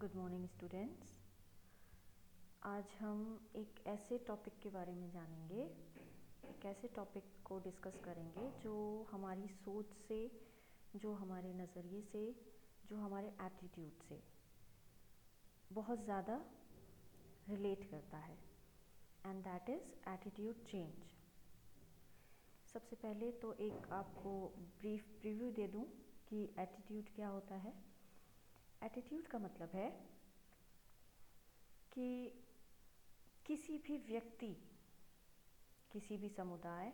Good morning students. आज हम एक ऐसे टॉपिक के बारे में जानेंगे, एक ऐसे टॉपिक को डिस्कस करेंगे जो हमारी सोच से, जो हमारे नज़रिए से, जो हमारे एटीट्यूड से बहुत ज़्यादा रिलेट करता है, and that is attitude change. सबसे पहले तो एक आपको ब्रीफ प्रीव्यू दे दूं कि एटीट्यूड क्या होता है। एटीट्यूड का मतलब है कि किसी भी व्यक्ति, किसी भी समुदाय,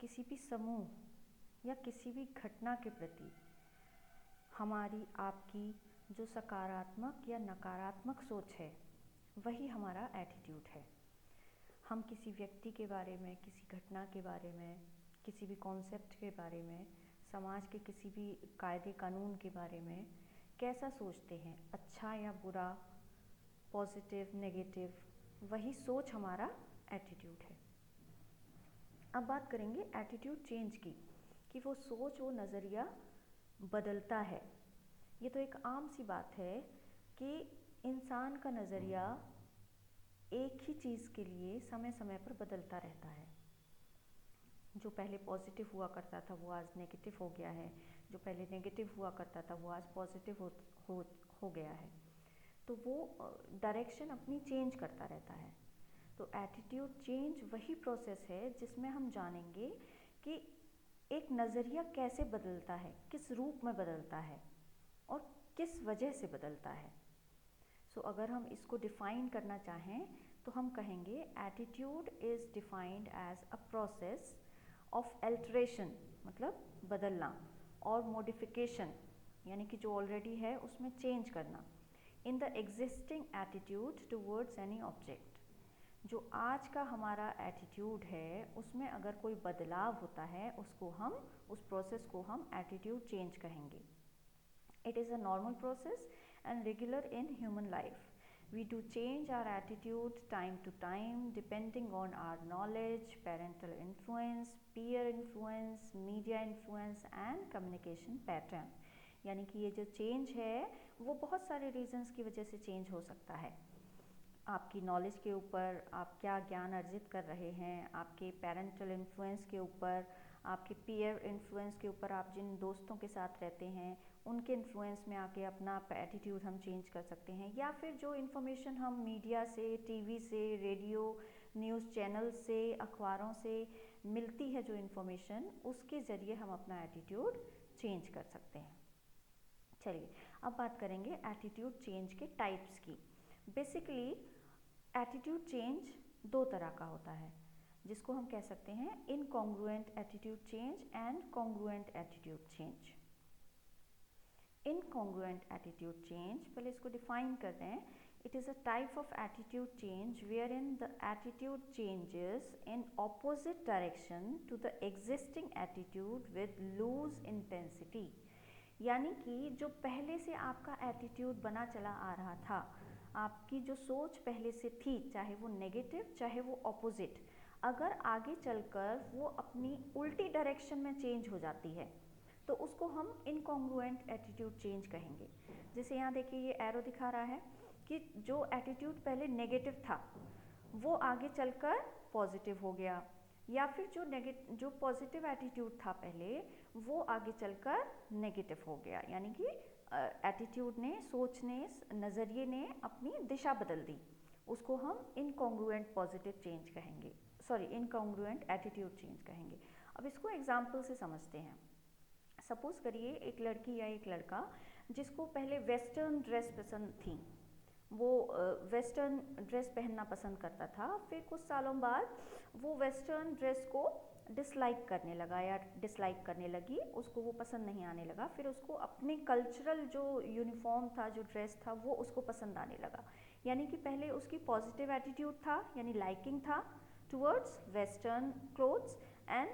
किसी भी समूह या किसी भी घटना के प्रति हमारी आपकी जो सकारात्मक या नकारात्मक सोच है, वही हमारा एटीट्यूड है। हम किसी व्यक्ति के बारे में, किसी घटना के बारे में, किसी भी कॉन्सेप्ट के बारे में, समाज के किसी भी कायदे कानून के बारे में कैसा सोचते हैं, अच्छा या बुरा, पॉजिटिव, नेगेटिव, वही सोच हमारा एटीट्यूड है। अब बात करेंगे एटीट्यूड चेंज की, कि वो सोच, वो नज़रिया बदलता है। ये तो एक आम सी बात है कि इंसान का नज़रिया एक ही चीज़ के लिए समय समय पर बदलता रहता है। जो पहले पॉजिटिव हुआ करता था वो आज नेगेटिव हो गया है, जो पहले नेगेटिव हुआ करता था वो आज पॉजिटिव हो गया है। तो वो डायरेक्शन अपनी चेंज करता रहता है। तो एटीट्यूड चेंज वही प्रोसेस है जिसमें हम जानेंगे कि एक नज़रिया कैसे बदलता है, किस रूप में बदलता है और किस वजह से बदलता है। सो अगर हम इसको डिफ़ाइन करना चाहें तो हम कहेंगे attitude is defined as a process of alteration, मतलब बदलना, और मॉडिफिकेशन यानी कि जो ऑलरेडी है उसमें चेंज करना, in the existing attitude towards any object. जो आज का हमारा एटीट्यूड है उसमें अगर कोई बदलाव होता है, उस प्रोसेस को हम एटीट्यूड चेंज कहेंगे। It is a normal process and regular in human life. We do change our attitude time to time depending on our knowledge, parental influence, peer influence, media influence and communication pattern. यानी कि ये जो change है वो बहुत सारे reasons की वजह से चेंज हो सकता है। आपकी नॉलेज के ऊपर, आप क्या ज्ञान अर्जित कर रहे हैं, आपके पेरेंटल इन्फ्लुएंस के ऊपर, आपके पीयर इन्फ्लुएंस के ऊपर, आप जिन दोस्तों के साथ रहते हैं उनके इन्फ्लुएंस में आके अपना एटीट्यूड हम चेंज कर सकते हैं। या फिर जो इन्फॉर्मेशन हम मीडिया से, टीवी से, रेडियो, न्यूज़ चैनल से, अखबारों से मिलती है जो इन्फॉर्मेशन, उसके ज़रिए हम अपना एटीट्यूड चेंज कर सकते हैं। चलिए अब बात करेंगे एटीट्यूड चेंज के टाइप्स की। बेसिकली एटीट्यूड चेंज दो तरह का होता है, जिसको हम कह सकते हैं incongruent attitude change and congruent attitude change. Incongruent attitude change, पहले इसको डिफाइन करते हैं। It is a type of attitude change where in the attitude changes in opposite direction to the existing attitude with loose intensity. यानी कि जो पहले से आपका एटीट्यूड बना चला आ रहा था, आपकी जो सोच पहले से थी, चाहे वो नेगेटिव चाहे वो ऑपोजिट, अगर आगे चलकर वो अपनी उल्टी डायरेक्शन में चेंज हो जाती है तो उसको हम इनकॉन्ग्रुएंट एटीट्यूड चेंज कहेंगे। जैसे यहाँ देखिए ये एरो दिखा रहा है कि जो एटीट्यूड पहले नेगेटिव था वो आगे चलकर पॉजिटिव हो गया, या फिर जो पॉजिटिव एटीट्यूड था पहले वो आगे चलकर नेगेटिव हो गया। यानी कि एटीट्यूड ने, सोच ने, नज़रिए ने अपनी दिशा बदल दी। उसको हम इनकॉन्ग्रुएंट पॉजिटिव चेंज कहेंगे, इनकॉन्ग्रुएंट एटीट्यूड चेंज कहेंगे। अब इसको एग्जाम्पल से समझते हैं। सपोज करिए एक लड़की या एक लड़का जिसको पहले वेस्टर्न ड्रेस पसंद थी, वो वेस्टर्न ड्रेस पहनना पसंद करता था, फिर कुछ सालों बाद वो वेस्टर्न ड्रेस को डिसलाइक करने लगा या डिसलाइक करने लगी, उसको वो पसंद नहीं आने लगा। फिर उसको अपने कल्चरल जो यूनिफॉर्म था, जो ड्रेस था, वो उसको पसंद आने लगा। यानी कि पहले उसकी पॉजिटिव एटीट्यूड था, यानी लाइकिंग था towards western clothes, and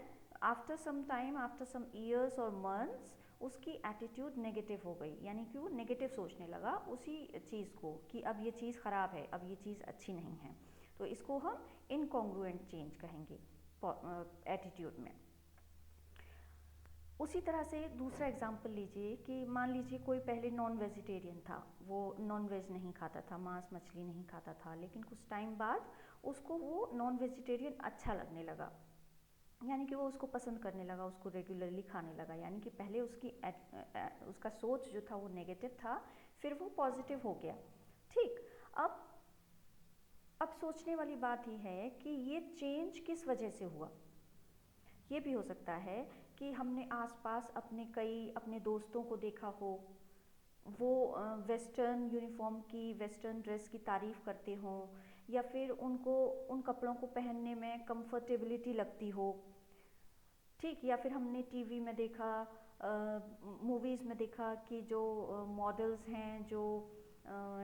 after some time, after some years और मंथ्स, उसकी एटीट्यूड नेगेटिव हो गई। यानी कि वो नेगेटिव सोचने लगा उसी चीज़ को कि अब ये चीज़ ख़राब है, अब ये चीज़ अच्छी नहीं है। तो इसको हम इनकॉन्ग्रुएंट चेंज कहेंगे एटीट्यूड में। उसी तरह से दूसरा एग्जाम्पल लीजिए कि मान लीजिए कोई पहले नॉन वेजिटेरियन था, वो नॉन वेज नहीं खाता था, मांस मछली नहीं खाता था, लेकिन कुछ टाइम बाद उसको वो नॉन वेजिटेरियन अच्छा लगने लगा, यानी कि वो उसको पसंद करने लगा, उसको रेगुलरली खाने लगा। यानी कि पहले उसका सोच जो था वो नेगेटिव था, फिर वो पॉजिटिव हो गया। ठीक, अब सोचने वाली बात ये है कि ये चेंज किस वजह से हुआ। ये भी हो सकता है कि हमने आसपास अपने दोस्तों को देखा हो, वो वेस्टर्न यूनिफॉर्म की, वेस्टर्न ड्रेस की तारीफ़ करते हों, या फिर उनको उन कपड़ों को पहनने में कंफर्टेबिलिटी लगती हो। ठीक, या फिर हमने टीवी में देखा, मूवीज़ में देखा कि जो मॉडल्स हैं, जो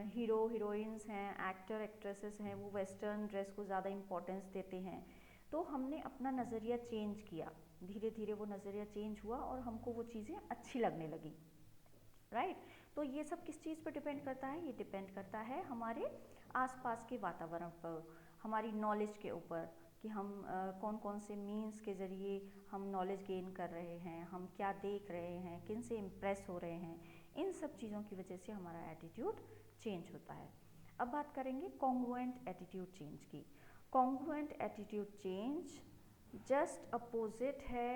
हीरो हीरोइंस हैं, एक्टर एक्ट्रेसेस हैं, वो वेस्टर्न ड्रेस को ज़्यादा इम्पोर्टेंस देते हैं। तो हमने अपना नज़रिया चेंज किया, धीरे धीरे वो नज़रिया चेंज हुआ और हमको वो चीज़ें अच्छी लगने लगी। राइट, तो ये सब किस चीज़ पर डिपेंड करता है? ये डिपेंड करता है हमारे आसपास के वातावरण पर, हमारी नॉलेज के ऊपर, कि हम कौन कौन से मीन्स के ज़रिए हम नॉलेज गेन कर रहे हैं, हम क्या देख रहे हैं, किन से इम्प्रेस हो रहे हैं। इन सब चीज़ों की वजह से हमारा एटीट्यूड चेंज होता है। अब बात करेंगे कॉन्ग्रुएंट एटीट्यूड चेंज की। Congruent attitude change just opposite है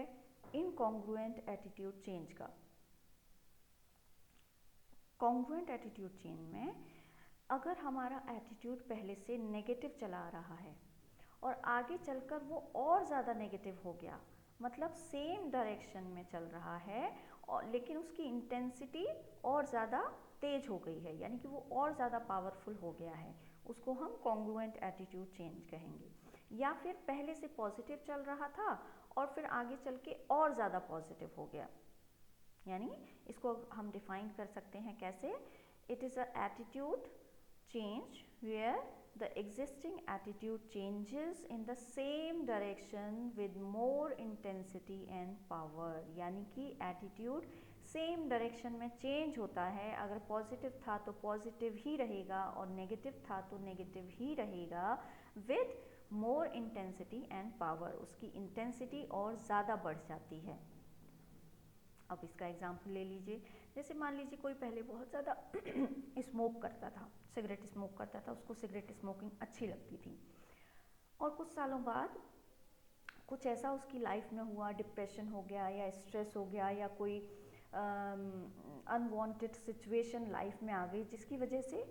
इनकॉन्ग्रुएंट एटीट्यूड चेंज का। कॉन्ग्रुएंट एटीट्यूड चेंज में अगर हमारा एटीट्यूड पहले से नेगेटिव चला आ रहा है और आगे चलकर वो और ज़्यादा नेगेटिव हो गया, मतलब सेम डायरेक्शन में चल रहा है और लेकिन उसकी इंटेंसिटी और ज़्यादा तेज हो गई है, यानी कि वो और ज़्यादा पावरफुल हो गया है, उसको हम कॉन्ग्रुएंट एटीट्यूड चेंज कहेंगे। या फिर पहले से पॉजिटिव चल रहा था और फिर आगे चल के और ज़्यादा पॉजिटिव हो गया, यानी इसको हम डिफाइन कर सकते हैं कैसे? It is a attitude change where the existing attitude changes in the same direction with more intensity and power। यानी कि एटीट्यूड सेम डायरेक्शन में चेंज होता है। अगर पॉजिटिव था तो पॉजिटिव ही रहेगा और नेगेटिव था तो नेगेटिव ही रहेगा, with more intensity and power, उसकी इंटेंसिटी और ज़्यादा बढ़ जाती है। अब इसका एग्जाम्पल ले लीजिए, जैसे मान लीजिए कोई पहले बहुत ज़्यादा स्मोक करता था, सिगरेट स्मोक करता था, उसको सिगरेट स्मोकिंग अच्छी लगती थी, और कुछ सालों बाद कुछ ऐसा उसकी लाइफ में हुआ, डिप्रेशन हो गया या स्ट्रेस हो गया या कोई अनवांटेड सिचुएशन लाइफ में आ गई, जिसकी वजह से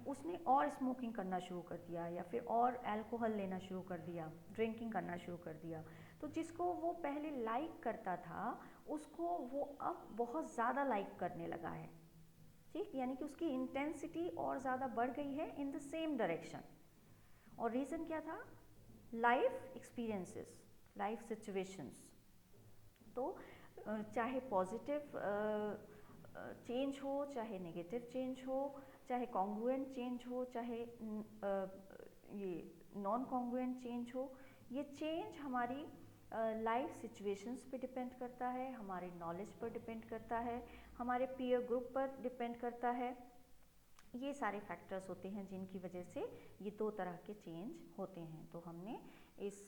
उसने और स्मोकिंग करना शुरू कर दिया या फिर और अल्कोहल लेना शुरू कर दिया, ड्रिंकिंग करना शुरू कर दिया। तो जिसको वो पहले लाइक करता था उसको वो अब बहुत ज़्यादा लाइक करने लगा है। ठीक, यानी कि उसकी इंटेंसिटी और ज़्यादा बढ़ गई है इन द सेम डायरेक्शन। और रीज़न क्या था? Life experiences, life situations. तो चाहे पॉजिटिव चेंज हो, चाहे नेगेटिव चेंज हो, चाहे कॉन्ग्रुएंट चेंज हो, चाहे ये नॉन कॉन्ग्रुएंट चेंज हो, ये चेंज हमारी लाइफ सिचुएशंस पे डिपेंड करता है, हमारे नॉलेज पर डिपेंड करता है, हमारे पीयर ग्रुप पर डिपेंड करता है। ये सारे फैक्टर्स होते हैं जिनकी वजह से ये दो तरह के चेंज होते हैं। तो हमने इस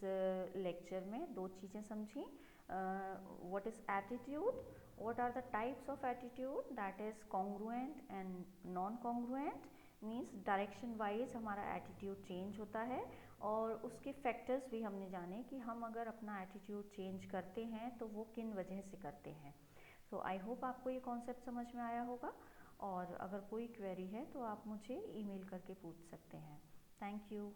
लेक्चर में दो चीज़ें समझी। What is attitude, what are the types of attitude, that is congruent and non congruent, means direction wise हमारा एटीट्यूड चेंज होता है। और उसके फैक्टर्स भी हमने जाने कि हम अगर अपना एटीट्यूड चेंज करते हैं तो वो किन वजह से करते हैं। तो आई होप आपको ये कॉन्सेप्ट समझ में आया होगा, और अगर कोई क्वेरी है तो आप मुझे ईमेल करके पूछ सकते हैं। Thank you.